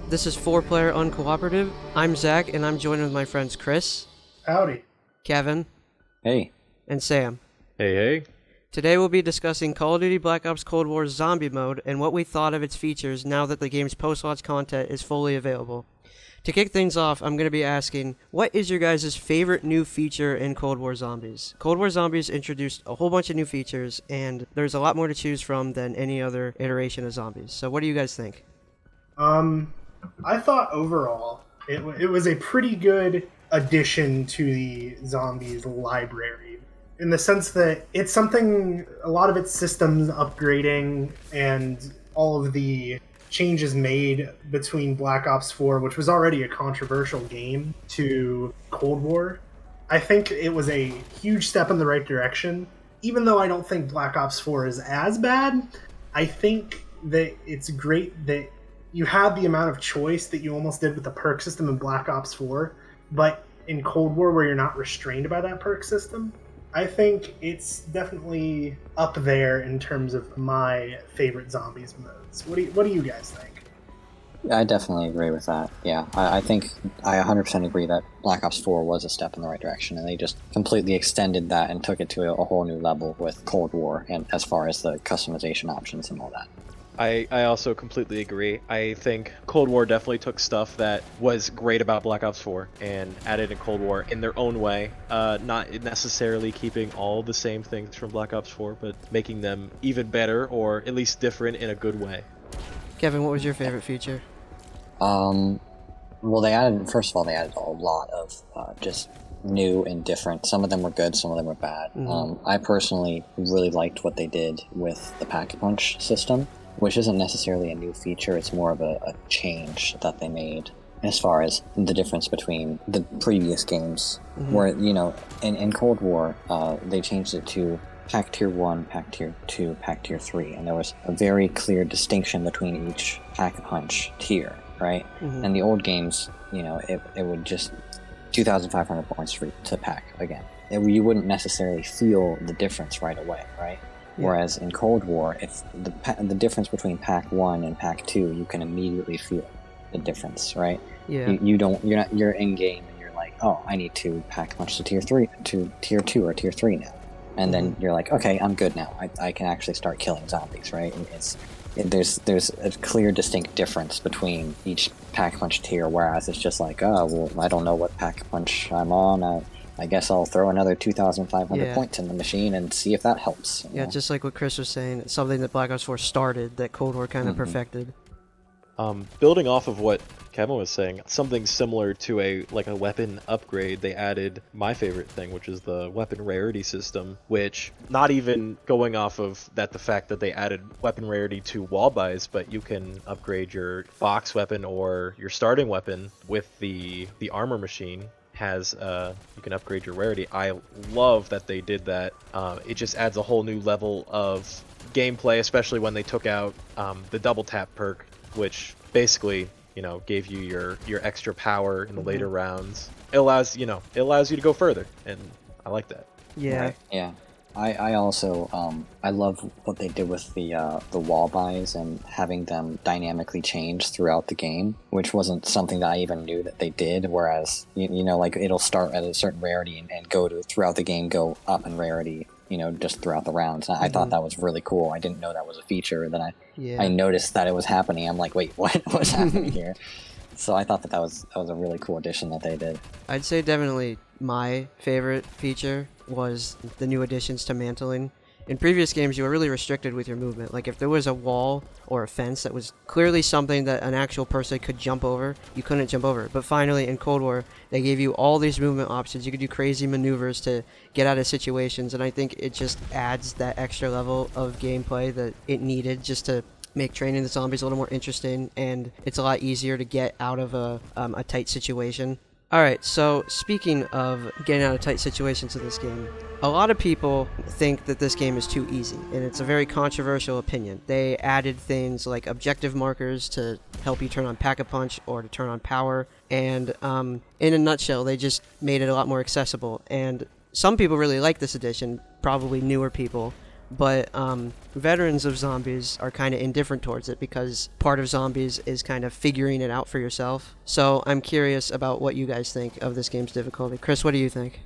This is 4-player Uncooperative. I'm Zach, and I'm joined with my friends Chris, Howdy. Kevin, Hey. and Sam. Hey. Today we'll be discussing Call of Duty Black Ops Cold War Zombie Mode and what we thought of its features now that the game's post-launch content is fully available. To kick things off, I'm going to be asking, what is your guys' favorite new feature in Cold War Zombies? Cold War Zombies introduced a whole bunch of new features, and there's a lot more to choose from than any other iteration of Zombies. So what do you guys think? I thought overall it was a pretty good addition to the Zombies library in the sense that it's something, a lot of its systems upgrading and all of the changes made between Black Ops 4, which was already a controversial game, to Cold War. I think it was a huge step in the right direction. Even though I don't think Black Ops 4 is as bad, I think that it's great that you had the amount of choice that you almost did with the perk system in Black Ops 4, but in Cold War where you're not restrained by that perk system. I think it's definitely up there in terms of my favorite Zombies modes. What do you guys think? I definitely agree with that. Yeah, I think I 100% agree that Black Ops 4 was a step in the right direction, and they just completely extended that and took it to a whole new level with Cold War, and as far as the customization options and all that. I also completely agree. I think Cold War definitely took stuff that was great about Black Ops 4 and added in Cold War in their own way. Not necessarily keeping all the same things from Black Ops 4, but making them even better or at least different in a good way. Kevin, what was your favorite feature? Well, first of all, they added a lot of just new and different. Some of them were good, some of them were bad. I personally really liked what they did with the Pack-a-Punch system, which isn't necessarily a new feature, it's more of a change that they made as far as the difference between the previous games, where, in Cold War, they changed it to Pack Tier 1, Pack Tier 2, Pack Tier 3, and there was a very clear distinction between each Pack-a-Punch tier, right? And the old games, it would just 2,500 points to pack again. You wouldn't necessarily feel the difference right away, right? Yeah. Whereas in Cold War, if the difference between Pack 1 and Pack 2, you can immediately feel the difference, right? Yeah. You're in game and you're like, oh, I need to pack punch to Tier 2 or Tier 3 now. And then you're like, okay, I'm good now. I can actually start killing zombies, right? There's a clear, distinct difference between each Pack-a-Punch tier, whereas it's just like, oh, well, I don't know what Pack-a-Punch I'm on. I guess I'll throw another 2,500 points in the machine and see if that helps. Yeah, just like what Chris was saying, it's something that Black Ops 4 started, that Cold War kind of perfected. Building off of what Kevin was saying, something similar to a weapon upgrade, they added my favorite thing, which is the weapon rarity system, which, not even going off of the fact that they added weapon rarity to wall buys, but you can upgrade your box weapon or your starting weapon with the armor machine. You can upgrade your rarity. I love that they did that. It just adds a whole new level of gameplay, especially when they took out the double tap perk, which basically gave you your extra power in the later rounds. It allows you to go further, and I like that. Yeah. Right. Yeah. I also I love what they did with the wall buys and having them dynamically change throughout the game, which wasn't something that I even knew that they did. Whereas it'll start at a certain rarity and go to throughout the game go up in rarity, just throughout the rounds. I thought that was really cool. I didn't know that was a feature. Then I noticed that it was happening. I'm like, wait, what's happening here? So I thought that was a really cool addition that they did. I'd say definitely my favorite feature was the new additions to mantling. In previous games, you were really restricted with your movement. Like, if there was a wall or a fence that was clearly something that an actual person could jump over, you couldn't jump over. But finally, in Cold War, they gave you all these movement options. You could do crazy maneuvers to get out of situations, and I think it just adds that extra level of gameplay that it needed just to make training the zombies a little more interesting, and it's a lot easier to get out of a tight situation. Alright, so speaking of getting out of tight situations in this game, a lot of people think that this game is too easy, and it's a very controversial opinion. They added things like objective markers to help you turn on Pack-a-Punch or to turn on power, and in a nutshell, they just made it a lot more accessible. And some people really like this addition, probably newer people, but veterans of zombies are kind of indifferent towards it because part of zombies is kind of figuring it out for yourself. So I'm curious about what you guys think of this game's difficulty. Chris, what do you think?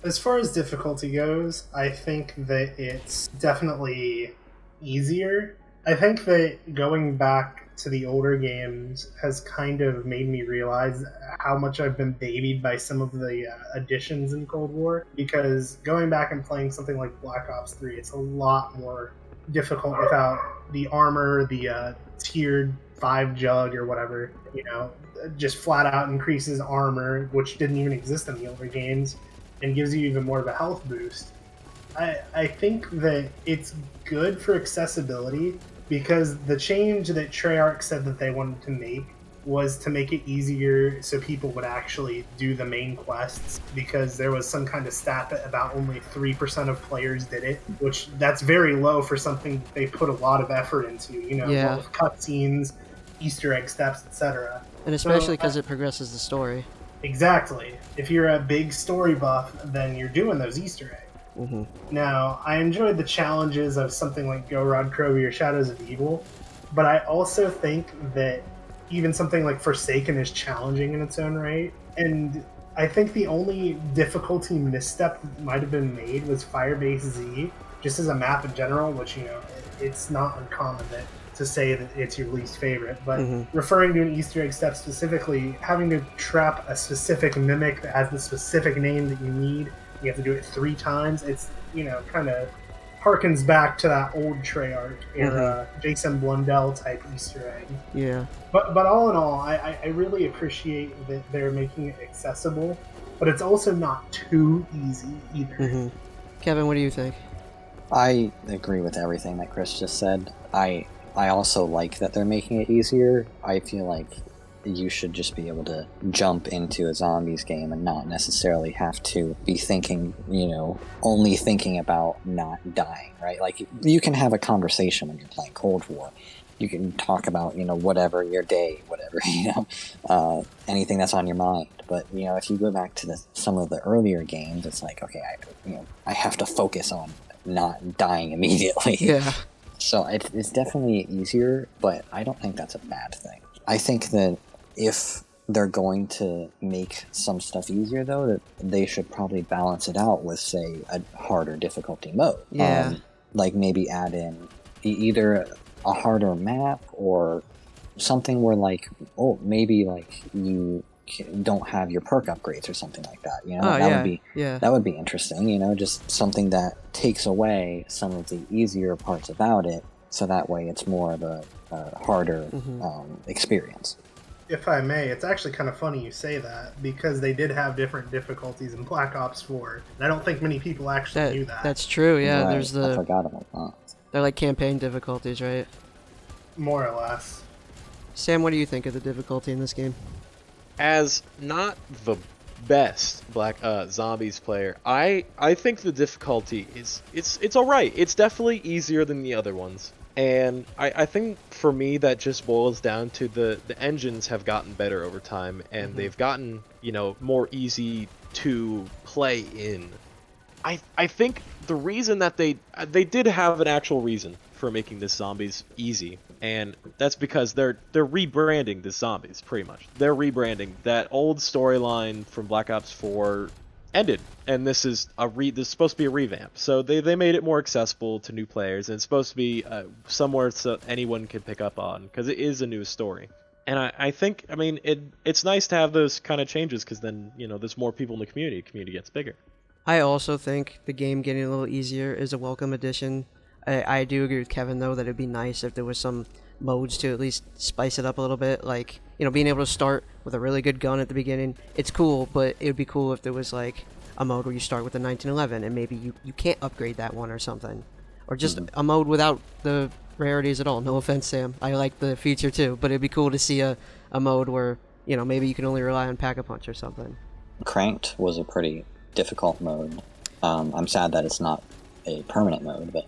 As far as difficulty goes, I think that it's definitely easier. I think that going back to the older games has kind of made me realize how much I've been babied by some of the additions in Cold War, because going back and playing something like Black Ops 3, it's a lot more difficult without the armor, the tiered 5 jug or whatever, just flat out increases armor, which didn't even exist in the older games, and gives you even more of a health boost. I think that it's good for accessibility, because the change that Treyarch said that they wanted to make was to make it easier so people would actually do the main quests, because there was some kind of stat that about only 3% of players did it, which that's very low for something they put a lot of effort into, Yeah. with cutscenes, Easter egg steps, etc. And especially because it progresses the story. Exactly. If you're a big story buff, then you're doing those Easter eggs. Mm-hmm. Now, I enjoyed the challenges of something like Go Rod Kroby or Shadows of Evil, but I also think that even something like Forsaken is challenging in its own right. And I think the only difficulty misstep that might have been made was Firebase Z, just as a map in general, which, it's not uncommon to say that it's your least favorite, but referring to an Easter egg step specifically, having to trap a specific mimic that has the specific name that you need, you have to do it 3 times. It's, kind of harkens back to that old Treyarch era, Jason Blundell type Easter egg. Yeah. But all in all, I really appreciate that they're making it accessible, but it's also not too easy either. Kevin, what do you think? I agree with everything that Chris just said. I also like that they're making it easier. I feel like you should just be able to jump into a zombies game and not necessarily have to be thinking, only thinking about not dying, right? Like, you can have a conversation when you're playing Cold War. You can talk about, whatever, your day, whatever, anything that's on your mind. But, if you go back to some of the earlier games, it's like, okay, I have to focus on not dying immediately. Yeah. So it's definitely easier, but I don't think that's a bad thing. I think that if they're going to make some stuff easier, though, that they should probably balance it out with, say, a harder difficulty mode. Yeah. Like maybe add in either a harder map or something where, maybe you don't have your perk upgrades or something like that. That would be interesting. Just something that takes away some of the easier parts about it, so that way it's more of a harder experience. If I may, it's actually kind of funny you say that, because they did have different difficulties in Black Ops 4, and I don't think many people actually knew that. That's true, yeah. Right. There's I forgot about that. They're like campaign difficulties, right? More or less. Sam, what do you think of the difficulty in this game? As not the best zombies player, I think the difficulty it's alright. It's definitely easier than the other ones. And I think for me that just boils down to the engines have gotten better over time, and they've gotten, more easy to play in. I think the reason that they did have an actual reason for making this zombies easy, and that's because they're rebranding the zombies, pretty much. They're rebranding that old storyline from Black Ops 4 ended, and this is supposed to be a revamp. So they made it more accessible to new players, and it's supposed to be somewhere so anyone can pick up on, because it is a new story. And I think, it's nice to have those kind of changes, because then, there's more people in the community gets bigger. I also think the game getting a little easier is a welcome addition. I do agree with Kevin, though, that it'd be nice if there was some modes to at least spice it up a little bit. Like, being able to start with a really good gun at the beginning, it's cool, but it would be cool if there was, like, a mode where you start with a 1911 and maybe you can't upgrade that one or something. Or just a mode without the rarities at all. No offense, Sam. I like the feature, too, but it'd be cool to see a mode where, maybe you can only rely on Pack-a-Punch or something. Cranked was a pretty difficult mode. I'm sad that it's not a permanent mode, but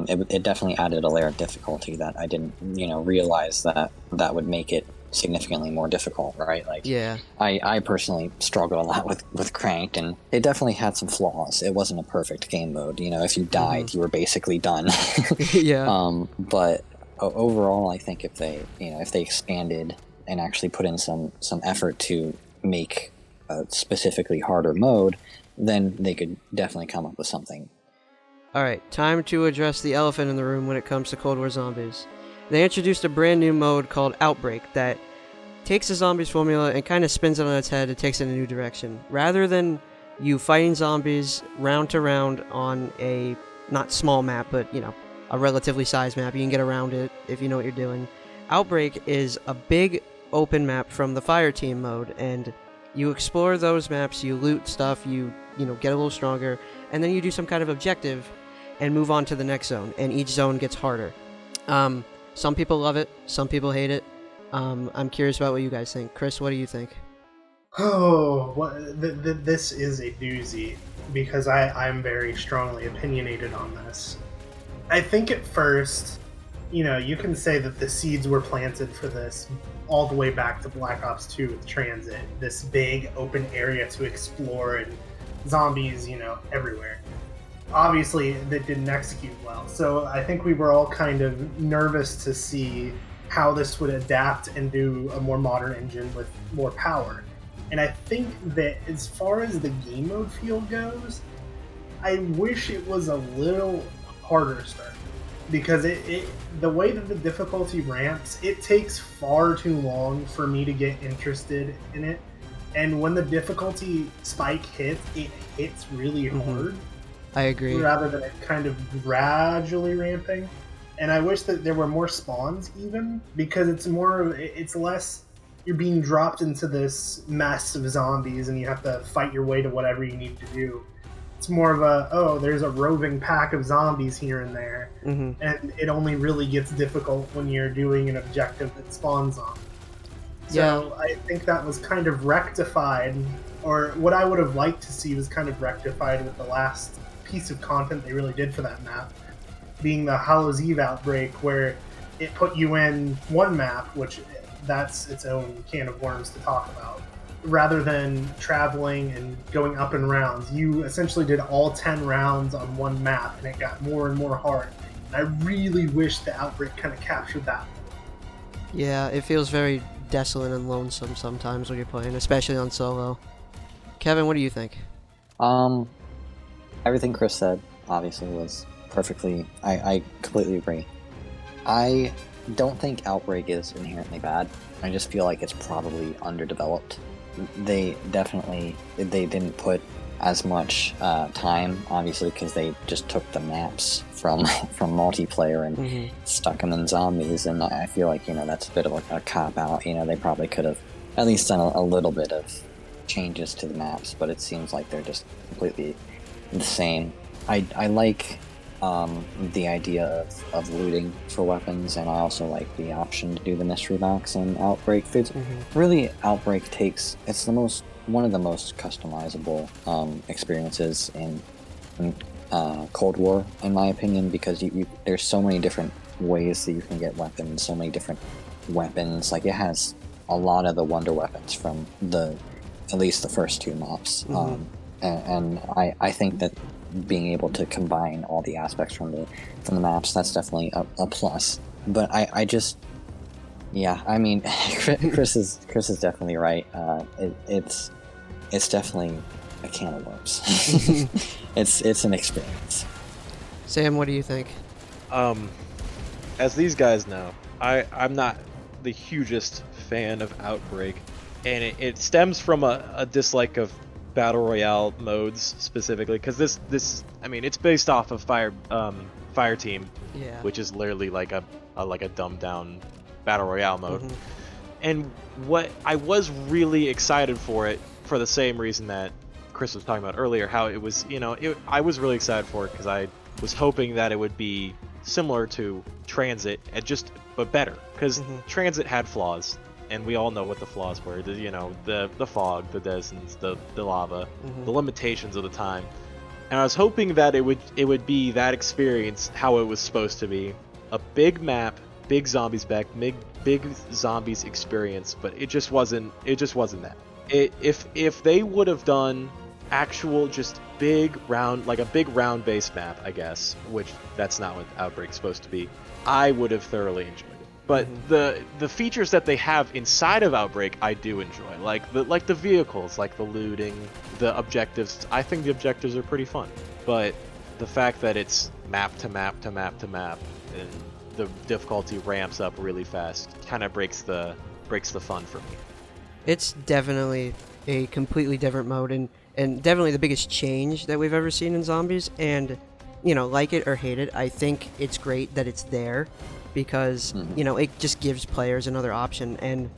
it definitely added a layer of difficulty that I didn't realize that would make it significantly more difficult, right? Like, Yeah. I personally struggled a lot with Cranked, and it definitely had some flaws. It wasn't a perfect game mode. You know, if you died, you were basically done. Yeah. But overall, I think if they expanded and actually put in some effort to make a specifically harder mode, then they could definitely come up with something. Alright, time to address the elephant in the room when it comes to Cold War Zombies. They introduced a brand new mode called Outbreak that takes the zombies formula and kind of spins it on its head and takes it in a new direction. Rather than you fighting zombies round to round on a, not small map, but, you know, a relatively sized map, you can get around it if you know what you're doing. Outbreak is a big open map from the fire team mode, and you explore those maps, you loot stuff, you know, get a little stronger, and then you do some kind of objective and move on to the next zone, and each zone gets harder. Some people love it, some people hate it. I'm curious about what you guys think. Chris, what do you think? Oh, this is a doozy, because I'm very strongly opinionated on this. I think at first, you know, you can say that the seeds were planted for this all the way back to Black Ops 2 with Transit, this big open area to explore and zombies, you know, everywhere. Obviously, that didn't execute well, so I think we were all kind of nervous to see how this would adapt and do a more modern engine with more power. And I think that as far as the game mode feel goes, I wish it was a little harder start, because the way that the difficulty ramps, it takes far too long for me to get interested in it. And when the difficulty spike hits, it hits really hard. I agree. Rather than it kind of gradually ramping. And I wish that there were more spawns even, because it's less, you're being dropped into this mess of zombies and you have to fight your way to whatever you need to do. It's more of there's a roving pack of zombies here and there. And it only really gets difficult when you're doing an objective that spawns on. So I think that was kind of rectified, or what I would have liked to see was kind of rectified with the last piece of content they really did for that map, being the Hallows Eve Outbreak, where it put you in one map, which that's its own can of worms to talk about. Rather than traveling and going up in rounds, you essentially did all 10 rounds on one map, and it got more and more hard. And I really wish the Outbreak kind of captured that. Yeah, it feels very desolate and lonesome sometimes when you're playing, especially on solo. Kevin, what do you think? Everything Chris said obviously was perfectly. I completely agree. I don't think Outbreak is inherently bad. I just feel like it's probably underdeveloped. They didn't put as much time, obviously, because they just took the maps from multiplayer and stuck them in zombies, and I feel like, you know, that's a bit of a cop out. You know, they probably could have at least done a little bit of changes to the maps, but it seems like they're just completely the same. I like the idea of looting for weapons, and I also like the option to do the mystery box in Outbreak. Really, Outbreak it's one of the most customizable experiences in Cold War, in my opinion, because there's so many different ways that you can get weapons, so many different weapons. Like, it has a lot of the wonder weapons from at least the first two maps, and I think that being able to combine all the aspects from the maps, that's definitely a plus. But I just, I mean, Chris is definitely right. It's definitely a can of worms. It's an experience. Sam, what do you think? As these guys know, I'm not the hugest fan of Outbreak, and it stems from a dislike of battle royale modes specifically, because this I mean, it's based off of Fire Team, which is literally like a dumbed down battle royale mode. And what I was really excited for it, for the same reason that Chris was talking about earlier, how it was, you know, I was really excited for it because I was hoping that it would be similar to Transit, but better, because Transit had flaws. And we all know what the flaws were. The fog, the desins, the lava, the limitations of the time. And I was hoping that it would be that experience how it was supposed to be. A big map big zombies back, big zombies experience, but it just wasn't that. If they would have done actual just big round, like a big round based map, I guess, which that's not what Outbreak's supposed to be, I would have thoroughly enjoyed it. But the features that they have inside of Outbreak, I do enjoy, like the vehicles, like the looting, the objectives. I think the objectives are pretty fun, but the fact that it's map to map to map to map, and the difficulty ramps up really fast, kind of breaks the fun for me. It's definitely a completely different mode, and definitely the biggest change that we've ever seen in zombies. And like it or hate it, I think it's great that it's there, because it just gives players another option. And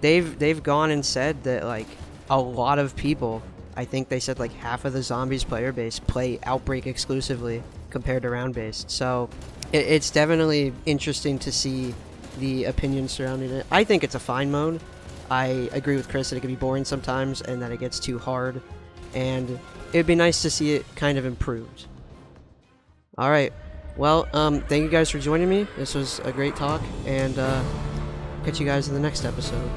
they've gone and said that, like, a lot of people, I think they said like half of the zombies player base play Outbreak exclusively compared to round based. So it's definitely interesting to see the opinions surrounding it. I think it's a fine mode. I agree with Chris that it can be boring sometimes and that it gets too hard, and it'd be nice to see it kind of improved. All right, well, thank you guys for joining me. This was a great talk, and catch you guys in the next episode.